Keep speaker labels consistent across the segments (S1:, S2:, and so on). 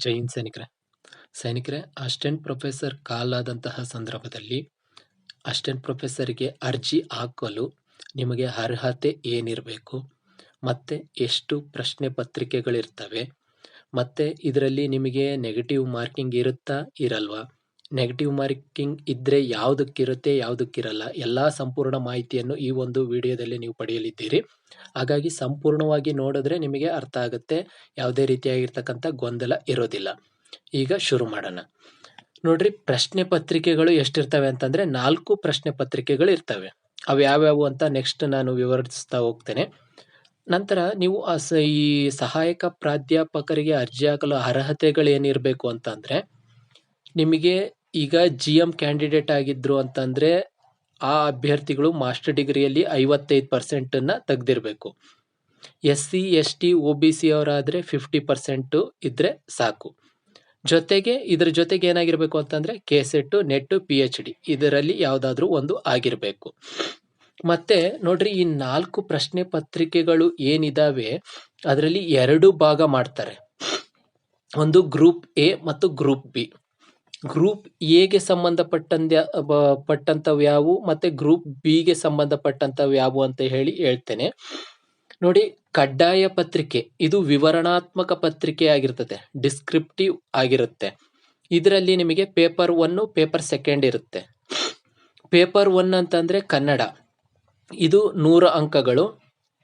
S1: ಜೈ Hind ಸೈನಿಕರೇ. ಸೈನಿಕರೇ, assistant professor ಕಾಲಾದಂತಹ ಸಂದರ್ಭದಲ್ಲಿ assistant ಪ್ರೊಫೆಸರ್ಗೆ ಅರ್ಜಿ ಹಾಕಲು ನಿಮಗೆ ಅರ್ಹತೆ ಏನಿರಬೇಕು, ಮತ್ತು ಎಷ್ಟು ಪ್ರಶ್ನೆ ಪತ್ರಿಕೆಗಳಿರ್ತವೆ, ಮತ್ತು ಇದರಲ್ಲಿ ನಿಮಗೆ ನೆಗೆಟಿವ್ ಮಾರ್ಕಿಂಗ್ ಇರುತ್ತಾ ಇರಲ್ವಾ, ನೆಗೆಟಿವ್ ಮಾರ್ಕಿಂಗ್ ಇದ್ದರೆ ಯಾವುದಕ್ಕಿರುತ್ತೆ ಯಾವುದಕ್ಕಿರಲ್ಲ, ಎಲ್ಲ ಸಂಪೂರ್ಣ ಮಾಹಿತಿಯನ್ನು ಈ ಒಂದು ವಿಡಿಯೋದಲ್ಲಿ ನೀವು ಪಡೆಯಲಿದ್ದೀರಿ. ಹಾಗಾಗಿ ಸಂಪೂರ್ಣವಾಗಿ ನೋಡಿದ್ರೆ ನಿಮಗೆ ಅರ್ಥ ಆಗುತ್ತೆ, ಯಾವುದೇ ರೀತಿಯಾಗಿರ್ತಕ್ಕಂಥ ಗೊಂದಲ ಇರೋದಿಲ್ಲ. ಈಗ ಶುರು ಮಾಡೋಣ. ನೋಡ್ರಿ, ಪ್ರಶ್ನೆ ಪತ್ರಿಕೆಗಳು ಎಷ್ಟಿರ್ತವೆ ಅಂತಂದ್ರೆ 4 ಪ್ರಶ್ನೆ ಪತ್ರಿಕೆಗಳು ಇರ್ತವೆ. ಅವು ಯಾವ್ಯಾವು ಅಂತ ನೆಕ್ಸ್ಟ್ ನಾನು ವಿವರಿಸ್ತಾ ಹೋಗ್ತೇನೆ. ನಂತರ ನೀವು ಈ ಸಹಾಯಕ ಪ್ರಾಧ್ಯಾಪಕರಿಗೆ ಅರ್ಜಿ ಹಾಕಲು ಅರ್ಹತೆಗಳೇನಿರಬೇಕು ಅಂತಂದ್ರೆ, ನಿಮಗೆ ಈಗ GM ಕ್ಯಾಂಡಿಡೇಟ್ ಆಗಿದ್ರು ಅಂತಂದ್ರೆ ಆ ಅಭ್ಯರ್ಥಿಗಳು ಮಾಸ್ಟರ್ ಡಿಗ್ರಿಯಲ್ಲಿ 55% ತೆಗೆದಿರಬೇಕು. SC ST OBC ಅವರಾದರೆ 50% ಇದ್ರೆ ಸಾಕು. ಜೊತೆಗೆ ಇದ್ರ ಜೊತೆಗೆ ಏನಾಗಿರ್ಬೇಕು ಅಂತಂದ್ರೆ KCET, ನೆಟ್, PhD ಇದರಲ್ಲಿ ಯಾವುದಾದ್ರೂ ಒಂದು ಆಗಿರಬೇಕು. ಮತ್ತೆ ನೋಡ್ರಿ, ಈ 4 ಪ್ರಶ್ನೆ ಪತ್ರಿಕೆಗಳು ಏನಿದಾವೆ ಅದರಲ್ಲಿ 2 ಭಾಗ ಮಾಡ್ತಾರೆ. ಒಂದು ಗ್ರೂಪ್ A ಮತ್ತು ಗ್ರೂಪ್ B. ಗ್ರೂಪ್ ಎಗೆ ಸಂಬಂಧಪಟ್ಟಂತವು ಯಾವುವು ಮತ್ತೆ ಗ್ರೂಪ್ ಬಿಗೆ ಸಂಬಂಧಪಟ್ಟಂತವು ಯಾವುವು ಅಂತ ಹೇಳ್ತೇನೆ. ನೋಡಿ, ಕಡ್ಡಾಯ ಪತ್ರಿಕೆ ಇದು ವಿವರಣಾತ್ಮಕ ಪತ್ರಿಕೆ ಆಗಿರ್ತದೆ, ಡಿಸ್ಕ್ರಿಪ್ಟಿವ್ ಆಗಿರುತ್ತೆ. ಇದರಲ್ಲಿ ನಿಮಗೆ ಪೇಪರ್ 1, ಪೇಪರ್ 2 ಇರುತ್ತೆ. ಪೇಪರ್ 1 ಅಂತಂದ್ರೆ ಕನ್ನಡ, ಇದು 100 ಅಂಕಗಳು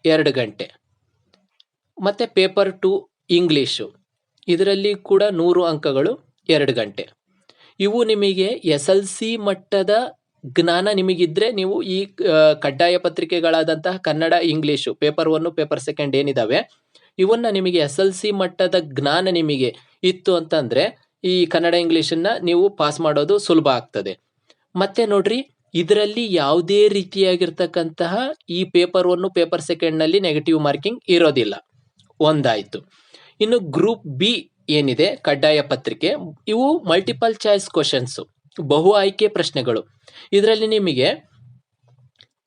S1: 2 ಗಂಟೆ. ಮತ್ತೆ ಪೇಪರ್ 2 ಇಂಗ್ಲಿಷು, ಇದರಲ್ಲಿ ಕೂಡ 100 ಅಂಕಗಳು 2 ಗಂಟೆ. ಇವು ನಿಮಗೆ SLC ಮಟ್ಟದ ಜ್ಞಾನ ನಿಮಗಿದ್ರೆ ನೀವು ಈ ಕಡ್ಡಾಯ ಪತ್ರಿಕೆಗಳಾದಂತಹ ಕನ್ನಡ, ಇಂಗ್ಲಿಷು ಪೇಪರ್ 1, ಪೇಪರ್ 2 ಏನಿದಾವೆ ಇವನ್ನ ನಿಮಗೆ SLC ಮಟ್ಟದ ಜ್ಞಾನ ನಿಮಗೆ ಇತ್ತು ಅಂತಂದ್ರೆ ಈ ಕನ್ನಡ, ಇಂಗ್ಲಿಷನ್ನ ನೀವು ಪಾಸ್ ಮಾಡೋದು ಸುಲಭ ಆಗ್ತದೆ. ಮತ್ತೆ ನೋಡ್ರಿ, ಇದರಲ್ಲಿ ಯಾವುದೇ ರೀತಿಯಾಗಿರ್ತಕ್ಕಂತಹ ಈ ಪೇಪರ್ 1, ಪೇಪರ್ 2 ನೆಗೆಟಿವ್ ಮಾರ್ಕಿಂಗ್ ಇರೋದಿಲ್ಲ. ಒಂದಾಯ್ತು. ಇನ್ನು ಗ್ರೂಪ್ ಬಿ ಏನಿದೆ ಕಡ್ಡಾಯ ಪತ್ರಿಕೆ, ಇವು ಮಲ್ಟಿಪಲ್ ಚಾಯ್ಸ್ ಕ್ವಶನ್ಸ್, ಬಹು ಆಯ್ಕೆ ಪ್ರಶ್ನೆಗಳು. ಇದರಲ್ಲಿ ನಿಮಗೆ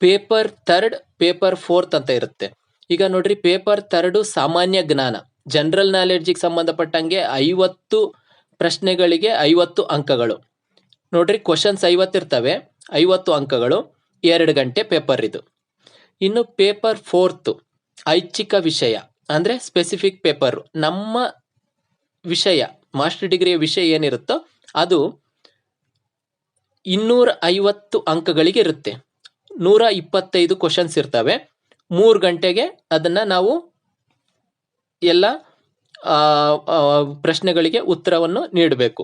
S1: ಪೇಪರ್ 3, ಪೇಪರ್ 4 ಅಂತ ಇರುತ್ತೆ. ಈಗ ನೋಡ್ರಿ, ಪೇಪರ್ 3 ಸಾಮಾನ್ಯ ಜ್ಞಾನ, ಜನರಲ್ ನಾಲೆಡ್ಜಿಗೆ ಸಂಬಂಧಪಟ್ಟಂಗೆ 50 ಪ್ರಶ್ನೆಗಳಿಗೆ 50 ಅಂಕಗಳು. ನೋಡ್ರಿ, ಕ್ವಶನ್ಸ್ 50 ಇರ್ತವೆ, 50 ಅಂಕಗಳು, 2 ಗಂಟೆ ಪೇಪರ್ ಇದು. ಇನ್ನು ಪೇಪರ್ 4 ಐಚ್ಛಿಕ ವಿಷಯ ಅಂದ್ರೆ ಸ್ಪೆಸಿಫಿಕ್ ಪೇಪರ್, ನಮ್ಮ ವಿಷಯ ಮಾಸ್ಟರ್ ಡಿಗ್ರಿಯ ವಿಷಯ ಏನಿರುತ್ತೋ ಅದು 250 ಅಂಕಗಳಿಗೆ ಇರುತ್ತೆ. 125 ಕ್ವಶನ್ಸ್ ಇರ್ತವೆ. 3 ಗಂಟೆಗೆ ಅದನ್ನ ನಾವು ಎಲ್ಲ ಪ್ರಶ್ನೆಗಳಿಗೆ ಉತ್ತರವನ್ನು ನೀಡಬೇಕು.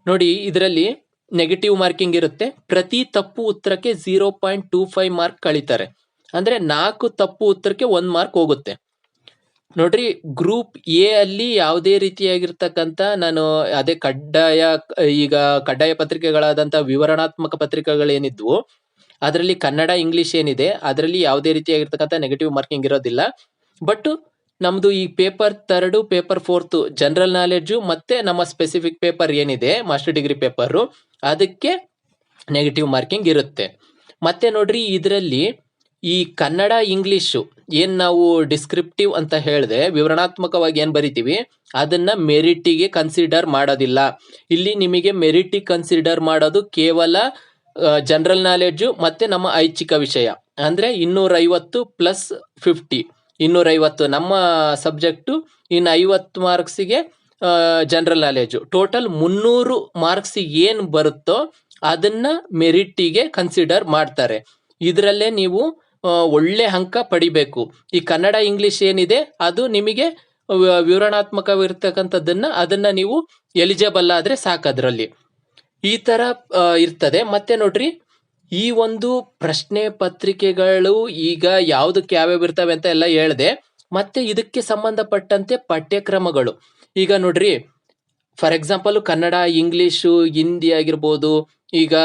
S1: ನೋಡಿ, ಇದರಲ್ಲಿ ನೆಗೆಟಿವ್ ಮಾರ್ಕಿಂಗ್ ಇರುತ್ತೆ. ಪ್ರತಿ ತಪ್ಪು ಉತ್ತರಕ್ಕೆ 0.25 ಮಾರ್ಕ್ ಕಳೀತಾರೆ. ಅಂದ್ರೆ 4 ತಪ್ಪು ಉತ್ತರಕ್ಕೆ 1 ಮಾರ್ಕ್ ಹೋಗುತ್ತೆ. ನೋಡ್ರಿ, ಗ್ರೂಪ್ ಎ ಅಲ್ಲಿ ಯಾವುದೇ ರೀತಿಯಾಗಿರ್ತಕ್ಕಂಥ ನಾನು ಅದೇ ಕಡ್ಡಾಯ ಪತ್ರಿಕೆಗಳಾದಂಥ ವಿವರಣಾತ್ಮಕ ಪತ್ರಿಕೆಗಳೇನಿದ್ವು ಅದರಲ್ಲಿ ಕನ್ನಡ, ಇಂಗ್ಲಿಷ್ ಏನಿದೆ ಅದರಲ್ಲಿ ಯಾವುದೇ ರೀತಿಯಾಗಿರ್ತಕ್ಕಂಥ ನೆಗೆಟಿವ್ ಮಾರ್ಕಿಂಗ್ ಇರೋದಿಲ್ಲ. ಬಟ್ ನಮ್ದು ಈ ಪೇಪರ್ 3, ಪೇಪರ್ 4 ಜನರಲ್ ನಾಲೆಡ್ಜು ಮತ್ತೆ ನಮ್ಮ ಸ್ಪೆಸಿಫಿಕ್ ಪೇಪರ್ ಏನಿದೆ ಮಾಸ್ಟರ್ ಡಿಗ್ರಿ ಪೇಪರು ಅದಕ್ಕೆ ನೆಗೆಟಿವ್ ಮಾರ್ಕಿಂಗ್ ಇರುತ್ತೆ. ಮತ್ತೆ ನೋಡ್ರಿ, ಇದರಲ್ಲಿ ಈ ಕನ್ನಡ, ಇಂಗ್ಲಿಷು ಏನ್ ನಾವು ಡಿಸ್ಕ್ರಿಪ್ಟಿವ್ ಅಂತ ಹೇಳಿದೆ, ವಿವರಣಾತ್ಮಕವಾಗಿ ಏನ್ ಬರಿತೀವಿ ಅದನ್ನ ಮೆರಿಟಿಗೆ ಕನ್ಸಿಡರ್ ಮಾಡೋದಿಲ್ಲ. ಇಲ್ಲಿ ನಿಮಗೆ ಮೆರಿಟಿಗೆ ಕನ್ಸಿಡರ್ ಮಾಡೋದು ಕೇವಲ ಜನರಲ್ ನಾಲೆಡ್ಜು ಮತ್ತೆ ನಮ್ಮ ಐಚ್ಛಿಕ ವಿಷಯ. ಅಂದ್ರೆ 250 ಪ್ಲಸ್ 50, 250 ನಮ್ಮ ಸಬ್ಜೆಕ್ಟು, ಇನ್ನು 50 ಮಾರ್ಕ್ಸಿಗೆ ಜನರಲ್ ನಾಲೆಡ್ಜು. ಟೋಟಲ್ 300 ಮಾರ್ಕ್ಸ್ ಏನ್ ಬರುತ್ತೋ ಅದನ್ನ ಮೆರಿಟಿಗೆ ಕನ್ಸಿಡರ್ ಮಾಡ್ತಾರೆ. ಇದರಲ್ಲೇ ನೀವು ಒಳ್ಳೆ ಅಂಕ ಪಡಿಬೇಕು. ಈ ಕನ್ನಡ, ಇಂಗ್ಲಿಷ್ ಏನಿದೆ ಅದು ನಿಮಗೆ ಅದನ್ನ ನೀವು ಎಲಿಜಿಬಲ್ ಆದ್ರೆ ಸಾಕು. ಅದರಲ್ಲಿ ಈ ತರ ಇರ್ತದೆ. ಮತ್ತೆ ನೋಡ್ರಿ, ಈ ಒಂದು ಪ್ರಶ್ನೆ ಪತ್ರಿಕೆಗಳು ಈಗ ಯಾವುದಕ್ಕೆ ಯಾವ್ಯಾವ ಇರ್ತವೆ ಅಂತ ಎಲ್ಲ ಹೇಳಿದೆ. ಮತ್ತೆ ಇದಕ್ಕೆ ಸಂಬಂಧಪಟ್ಟಂತೆ ಪಠ್ಯಕ್ರಮಗಳು ಈಗ ನೋಡ್ರಿ, for example Kannada, English, Hindi ಆಗಿರ್ಬೋದು, ಈಗ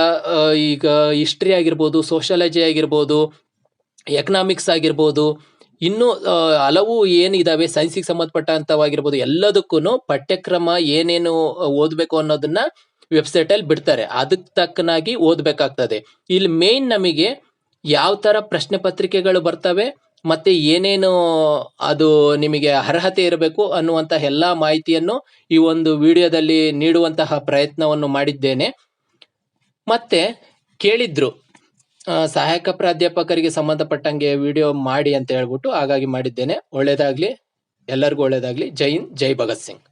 S1: ಹಿಸ್ಟ್ರಿ ಆಗಿರ್ಬೋದು, ಸೋಷಿಯಾಲಜಿ ಆಗಿರ್ಬೋದು, ಎಕನಾಮಿಕ್ಸ್ ಆಗಿರ್ಬೋದು, ಇನ್ನು ಹಲವು ಏನಿದಾವೆ ಸೈನ್ಸಿಗೆ ಸಂಬಂಧಪಟ್ಟಂತವಾಗಿರ್ಬೋದು, ಎಲ್ಲದಕ್ಕೂ ಪಠ್ಯಕ್ರಮ ಏನೇನು ಓದಬೇಕು ಅನ್ನೋದನ್ನ ವೆಬ್ಸೈಟ್ ಅಲ್ಲಿ ಬಿಡ್ತಾರೆ. ಅದಕ್ಕೆ ತಕ್ಕನಾಗಿ ಓದಬೇಕಾಗ್ತದೆ. ಇಲ್ಲಿ ಮೇನ್ ನಮಗೆ ಯಾವ ತರ ಪ್ರಶ್ನೆ ಪತ್ರಿಕೆಗಳು ಬರ್ತವೆ, ಮತ್ತೆ ಏನೇನು ಅದು ನಿಮಗೆ ಅರ್ಹತೆ ಇರಬೇಕು ಅನ್ನುವಂಥ ಎಲ್ಲ ಮಾಹಿತಿಯನ್ನು ಈ ಒಂದು ವಿಡಿಯೋದಲ್ಲಿ ನೀಡುವಂತಹ ಪ್ರಯತ್ನವನ್ನು ಮಾಡಿದ್ದೇನೆ. ಮತ್ತೆ ಕೇಳಿದ್ರು ಸಹಾಯಕ ಪ್ರಾಧ್ಯಾಪಕರಿಗೆ ಸಂಬಂಧಪಟ್ಟಂಗೆ ವಿಡಿಯೋ ಮಾಡಿ ಅಂತ ಹೇಳ್ಬಿಟ್ಟು, ಹಾಗಾಗಿ ಮಾಡಿದ್ದೇನೆ. ಒಳ್ಳೇದಾಗ್ಲಿ, ಎಲ್ಲರಿಗೂ ಒಳ್ಳೇದಾಗ್ಲಿ. ಜೈ ಹಿಂದ್, ಜೈ ಭಗತ್ ಸಿಂಗ್.